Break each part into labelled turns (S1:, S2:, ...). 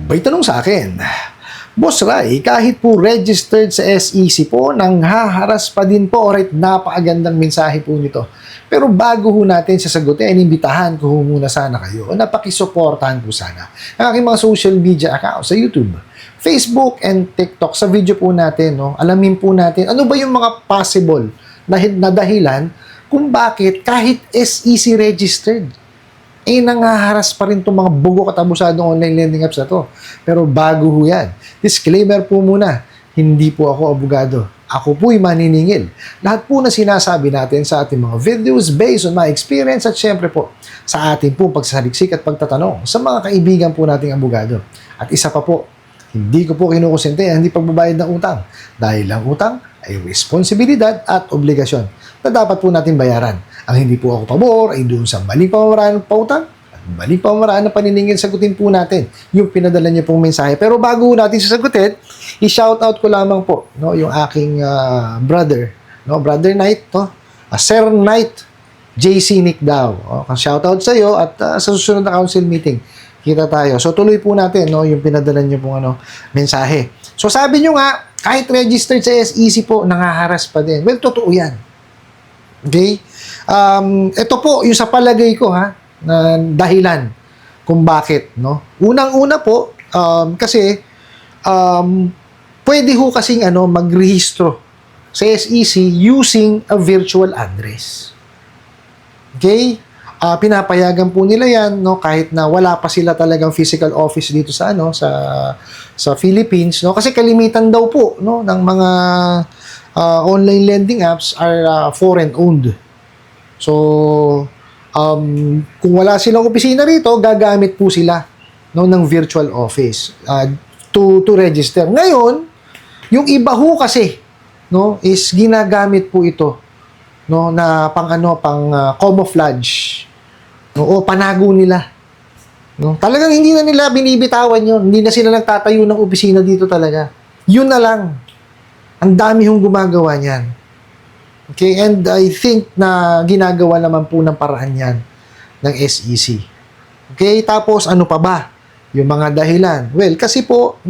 S1: May tanong sa akin, Boss Ray, kahit po registered sa SEC po, nanghaharas pa din po. Alright, napakagandang mensahe po nito. Pero bago ho natin sasagutin, inimbitahan ko ho muna sana kayo o napakisuportahan po sana ang aking mga social media accounts sa YouTube, Facebook, and TikTok. Sa video po natin, alamin po natin ano ba yung mga possible na dahilan kung bakit kahit SEC registered, nangaharas pa rin itong mga bugo katabusadong online lending apps na to. Pero bago ho yan, disclaimer po muna, hindi po ako abogado. Ako po'y maniningil. Lahat po na sinasabi natin sa ating mga videos based on my experience at syempre po sa ating po pagsasaliksik at pagtatanong sa mga kaibigan po nating abogado. At isa pa po, hindi ko po kinukonsente ang hindi pagbabayad ng utang dahil ang utang ay responsibilidad at obligasyon na dapat po natin bayaran. Ang hindi po ako pabor ay doon sa maling pamamaraan ng pautang at maling pamamaraan ng paniningil. Sagutin po natin yung pinadala niyo pong mensahe. Pero bago natin sasagutin, i-shoutout ko lamang po yung aking brother, Brother Knight, Sir Knight, JC Nick daw. Shoutout sa iyo at sa susunod na council meeting, kita tayo. So tuloy po natin yung pinadala niyo pong mensahe. So sabi niyo nga, kahit registered sa SEC po, nangaharas pa din. Well, totoo yan. Okay? Ito po, yung sa palagay ko, na dahilan kung bakit, Unang-una po, kasi, pwede ho kasing, magrehistro sa SEC using a virtual address. Okay? Pinapayagan po nila yan, kahit na wala pa sila talagang physical office dito sa, sa Philippines, kasi kalimitan daw po, ng mga online lending apps are foreign owned. So, kung wala silang opisina rito, gagamit po sila ng virtual office to register. Ngayon, yung iba ho kasi is ginagamit po ito na pang camouflage o panago nila. Talagang hindi na nila binibitawan yun. Hindi na sila nagtatayo ng opisina dito talaga. Yun na lang. Ang dami hong gumagawa niyan. Okay? And I think na ginagawa naman po ng paraan yan ng SEC. Okay? Tapos, ano pa ba? Yung mga dahilan. Well, kasi po,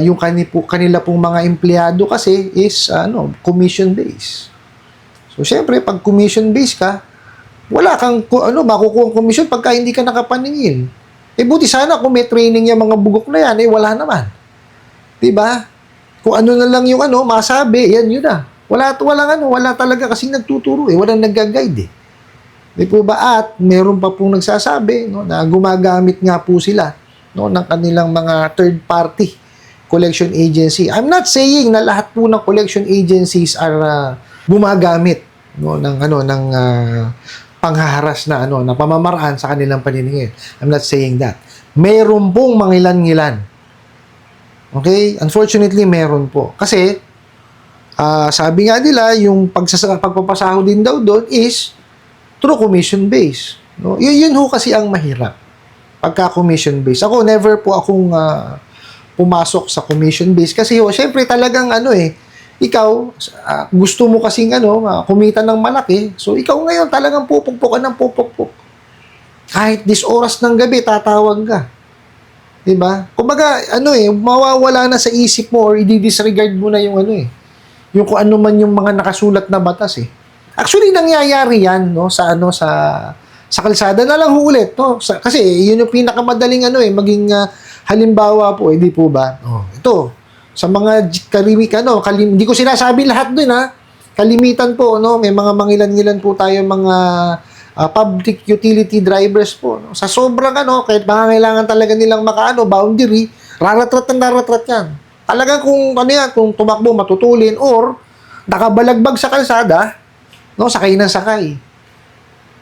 S1: yung kanila pong mga empleyado kasi is, commission-based. So, syempre, pag commission-based ka, wala kang, makukuha commission pagka hindi ka nakapaningil. Buti sana kung may training yung mga bugok na yan, wala naman. Diba? Kung ano na lang yung masabi, yan yun na. Wala talaga kasing nagtuturo walang nagga-guide Di po ba? At meron pa pong nagsasabi na gumagamit nga po sila ng kanilang mga third party collection agency. I'm not saying na lahat po ng collection agencies are gumagamit ng panghaharas na na pamamaraan sa kanilang paniningil. I'm not saying that. Meron pong mangilan-ngilan. Okay? Unfortunately, meron po. Kasi, sabi nga nila, yung pagpapasahod din daw doon is through commission-based. Yun ho kasi ang mahirap. Pagka commission-based. Ako, never po akong pumasok sa commission-based. Kasi syempre talagang ikaw, gusto mo kasing kumita ng malaki. So, ikaw ngayon talagang pupukpukan ng pupukpuk. Kahit 10 oras ng gabi, tatawag ka. Diba? Kumbaga, mawawala na sa isip mo or i-disregard mo na yung yung kung ano man yung mga nakasulat na batas Actually, nangyayari yan, sa kalsada na lang ulit, kasi yun yung pinakamadaling maging halimbawa po, di po ba? Ito, sa mga hindi ko sinasabi lahat dun, kalimitan po, may mga mangilan-ngilan po tayo mga public utility drivers po. Sa sobrang kahit kailangan talaga nilang boundary, raratrat yan. Talagang kung tumakbo, matutulin, or nakabalagbag sa kalsada, sakay ng sakay.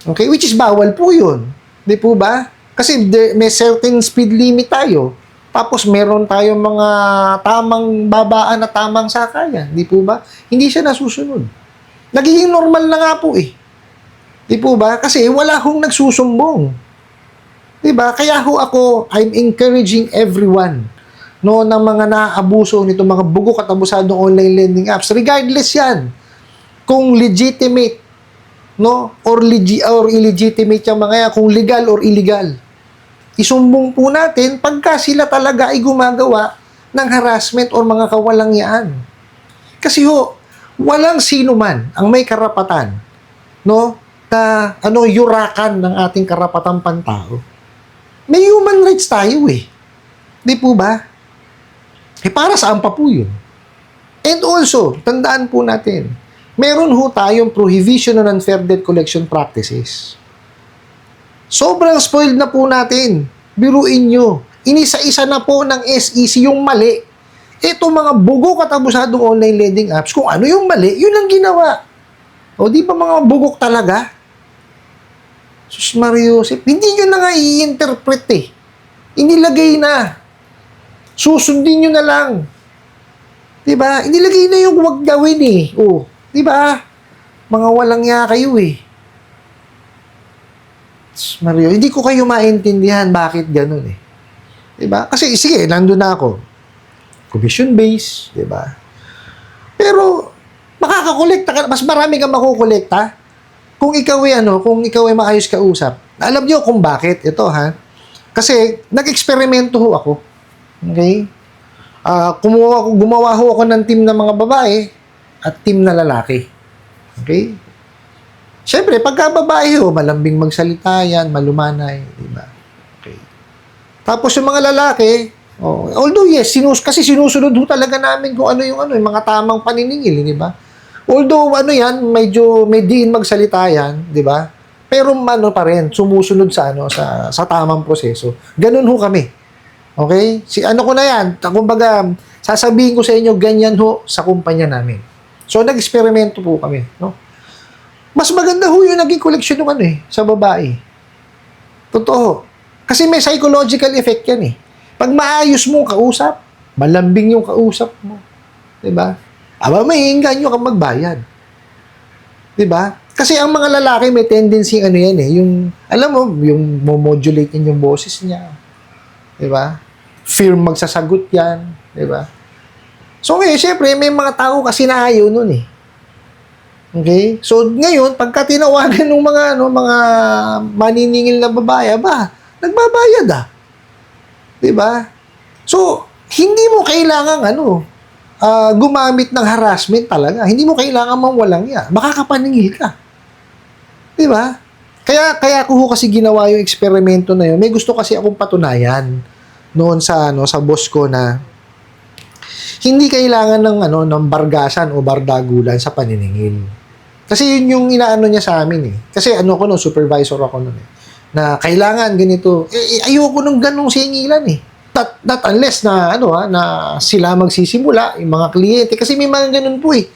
S1: Okay? Which is bawal po yun. Di po ba? Kasi may certain speed limit tayo. Tapos meron tayong mga tamang babaan at tamang sakayan. Di po ba? Hindi siya nasusunod. Nagiging normal na nga po Di po ba? Kasi wala hong nagsusumbong. Di ba? Kaya ako, I'm encouraging everyone ng mga naabuso nito mga bugok at abusadong online lending apps. Regardless yan. Kung legitimate, or illegitimate yung mga yan, kung legal or illegal. isumbong po natin pagka sila talaga ay gumagawa ng harassment o mga kawalangyaan. Kasi walang sino man ang may karapatan, no, na yurakan ng ating karapatang pantao. May human rights tayo eh. Di po ba? Para saan pa po yun? And also, tandaan po natin, meron tayong prohibition on unfair debt collection practices. Sobrang spoiled na po natin. Biruin nyo. Inisa-isa na po ng SEC yung mali. Ito mga bugok at abusadong online lending apps, kung ano yung mali, yun ang ginawa. O di ba mga bugok talaga? Sus Mario Joseph, hindi nyo na nga i-interpret eh. Inilagay na. Susundin nyo na lang. Diba? Inilagay na yung huwag gawin eh. O, diba? Mga walang ya kayo eh. Mario, hindi ko kayo maintindihan bakit ganun eh. Diba? Kasi, sige, nandun na ako. Commission base, diba? Pero, makakakolekta ka, mas marami kang makukolekta kung ikaw ay maayos kausap. Alam niyo kung bakit ito, ha? Kasi, nag-eksperimento ako. Okay? Gumawa ako ng team ng mga babae at team na lalaki. Okay? Siyempre, pagka babae malambing magsalita yan, malumanay, di ba? Okay. Tapos yung mga lalaki, although yes, kasi sinusunod talaga namin kung ano yung mga tamang paniningil, di ba? Although yan, medyo may diin magsalita yan, di ba? Pero pa rin, sumusunod sa tamang proseso. Ganun kami. Okay? Ko na yan, kumbaga, sasabihin ko sa inyo, ganyan sa kumpanya namin. So, nag-eksperimento po kami, no? Mas maganda yung naging koleksyon ng sa babae. Totoo. Kasi may psychological effect yan eh. Pag maayos mong kausap, malambing yung kausap mo. Diba? May engganyo kang magbayad. Diba? Kasi ang mga lalaki may tendency yan eh. Yung, alam mo, yung modulate yung boses niya. Diba? Firm magsasagot yan. Diba? So ngayon, syempre, may mga tao kasi na ayaw nun eh. Okay? So, ngayon, pagka tinawagan ng mga maniningil na babae, nagbabayad Diba? So, hindi mo kailangan gumamit ng harassment talaga. Hindi mo kailangan walang ya. Makakapaningil ka. Diba? Kaya ko kasi ginawa yung eksperimento na yun. May gusto kasi akong patunayan noon sa boss ko na hindi kailangan ng bargasan o bardagulan sa paniningil. Kasi yun yung inaano niya sa amin eh. Kasi supervisor ako noon eh. Na kailangan ganito. Ayoko nung ganong singilan eh. Not unless na na sila magsisimula, yung mga kliyente. Kasi may mga ganun po eh.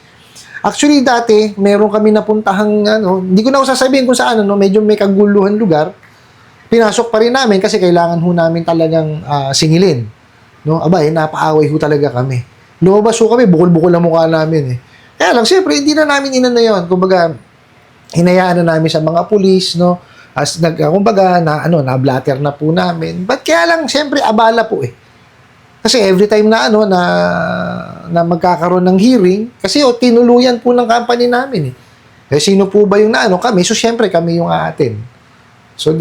S1: Actually dati, meron kami napuntahang hindi ko na sasabihin kung saan medyo may kaguluhan lugar. Pinasok pa rin namin kasi kailangan namin talagang singilin. No? Napaaway talaga kami. Lumabas kami, bukol-bukol ang mukha namin eh. Kaya lang, siyempre, hindi na namin yun. Kumbaga, hinayaan na namin sa mga pulis, no? Kumbaga, na-blatter na po namin. But kaya lang, siyempre, abala po eh. Kasi every time na magkakaroon ng hearing, kasi tinuluyan po ng company namin eh. Sino po ba yung kami? So, siyempre, kami yung aatin. So,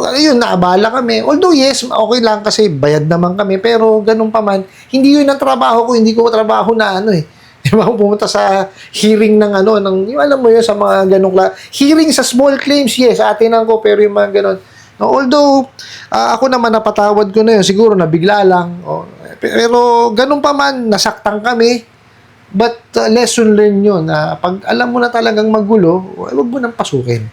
S1: ayun, naabala kami. Although, yes, okay lang kasi bayad naman kami. Pero, ganun pa man, hindi yun ang trabaho ko. Hindi ko trabaho na Diba, pumunta sa hearing ng yung alam mo yun, sa mga ganong hearing sa small claims, yes, atinan ko, pero yung mga ganon. Although, ako naman napatawad ko na yun, siguro nabigla lang. Pero, ganun pa man, nasaktan kami. But, lesson learned yun, na pag alam mo na talagang magulo, huwag mo nang pasukin.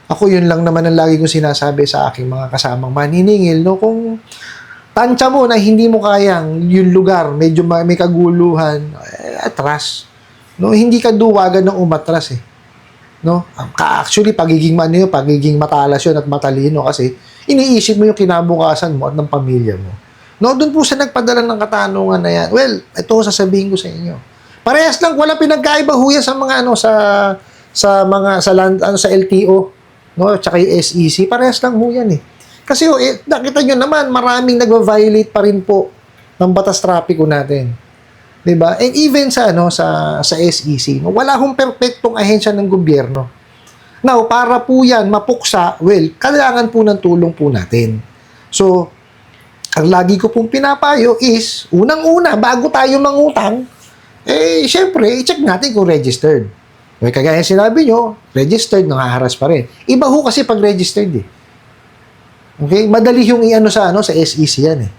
S1: Ako yun lang naman ang lagi kong sinasabi sa aking mga kasamang maniningil, no? Kung tansya mo na hindi mo kayang yung lugar, medyo may kaguluhan, atras. No, hindi ka duwagan ng umatras eh. No? Actually, pagiging matalas yun at matalino kasi iniisip mo yung kinabukasan mo at ng pamilya mo. No, doon po sa nagpadala ng katanungan na yan. Well, ito sasabihin ko sa inyo. Parehas lang, wala pinagkaiba huya sa mga sa LTO, no, tsaka yung SEC. Parehas lang huyan eh. Kasi nakita nyo naman, maraming nagva-violate pa rin po ng batas trapiko natin. 'Di ba? And even sa SEC, wala hong perpektong ahensya ng gobyerno. Now, para po 'yan mapuksa, well, kailangan po ng tulong po natin. So, ang lagi ko pong pinapayo is, unang-una, bago tayo mangutang, syempre, i-check natin kung registered. Kagaya sinabi nyo, registered, nangaharas pa rin. Iba ho kasi pag registered eh. Okay? Madali yung i-ano sa SEC yan eh.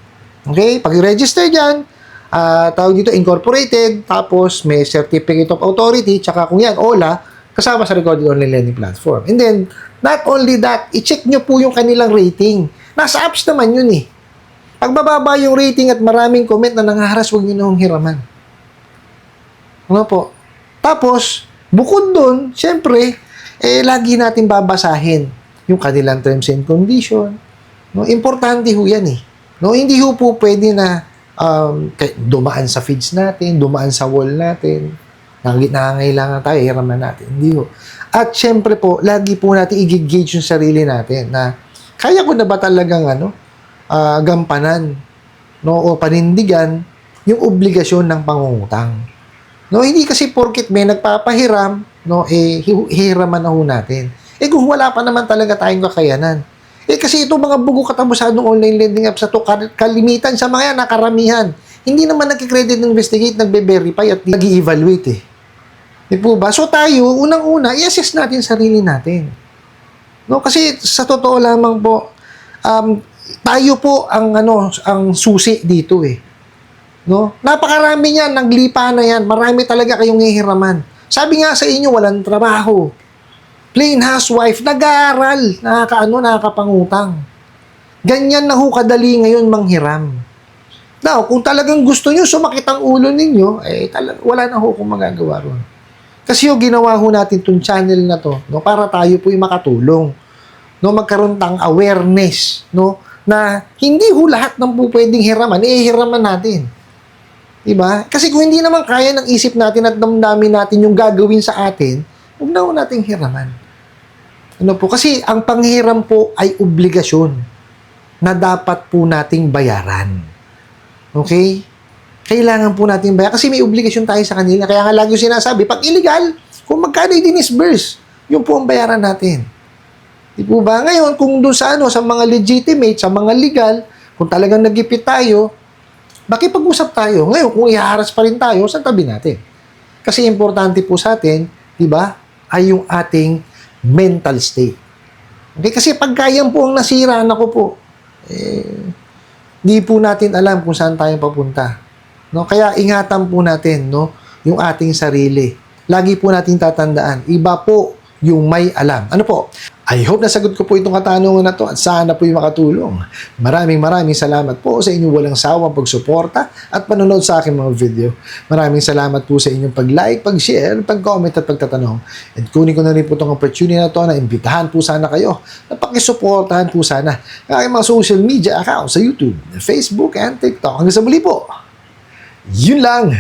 S1: Okay? Pag registered yan, tawag dito incorporated, tapos may certificate of authority, tsaka kung yan, OLA, kasama sa recorded online lending platform. And then, not only that, i-check nyo po yung kanilang rating. Nasa apps naman yun eh. Pag bababa yung rating at maraming comment na nangaharas, huwag nyo nang hiraman. Ano po? Tapos, bukod dun, syempre, lagi natin babasahin yung kanilang terms and condition. No, importante ho yan eh. No, hindi ho po pwede na dumaan sa feeds natin, dumaan sa wall natin, nangangailangan tayo, hiraman natin. Hindi ho. At syempre po, lagi po natin i-gauge yung sarili natin na kaya ko na ba talagang gampanan, no, o panindigan yung obligasyon ng pangungutang. No, hindi kasi porket may nagpapahiram, no, hihiraman na ho natin. Kung wala pa naman talaga tayong kakayanan. Kasi itong mga bugo katabusadong online lending apps na to, kalimitan sa mga yan, nakaramihan. Hindi naman nag-credit investigate, nagbe-verify at nag-evaluate eh. Di po ba? So tayo, unang-una, i-assess natin sarili natin. No, kasi sa totoo lamang po, tayo po ang susi dito eh. No? Napakarami niyan, naglipa na yan. Marami talaga kayong hihiraman. Sabi nga sa inyo, walang trabaho. Plain housewife, nag-aaral, nakakapangutang. Ganyan na ho kadali ngayon manghiram. Now, kung talagang gusto nyo sumakit ang ulo ninyo, wala na ho kung magagawa ron. Kasi ginawa ho natin itong channel na to, no, para tayo po makatulong. No, magkaroon tang awareness, no, na hindi ho lahat ng po pwedeng hiraman, hiraman natin. Diba? Kasi kung hindi naman kaya ng isip natin at damdamin natin yung gagawin sa atin, huwag na ho nating hiraman. Ano po? Kasi ang panghiram po ay obligasyon na dapat po nating bayaran. Okay? Kailangan po natin bayaran kasi may obligasyon tayo sa kanila. Kaya nga lagi yung sinasabi, pag illegal, kung magkano i-disburse, yun po ang bayaran natin. Di po ba? Ngayon, kung doon sa mga legitimate, sa mga legal, kung talagang nagipit tayo, makipag-usap tayo. Ngayon, kung ihaharas pa rin tayo, sa tabi natin. Kasi importante po sa atin, di ba, ay yung ating mental state. Okay? Kasi pagkayan po ang nasira, naku po, di po natin alam kung saan tayo papunta. No? Kaya ingatan po natin, no, yung ating sarili. Lagi po natin tatandaan, iba po yung may alam. Ano po? I hope nasagot ko po itong katanungan na to at sana po yung makatulong. Maraming salamat po sa inyong walang sawang pagsuporta at panonood sa aking mga video. Maraming salamat po sa inyong pag-like, pag-share, pag-comment at pagtatanong. And kunin ko na rin po itong opportunity na to na imbitahan po sana kayo na pakisuportahan po sana ang aking mga social media accounts sa YouTube, Facebook, and TikTok. Hanggang sa muli po. Yun lang.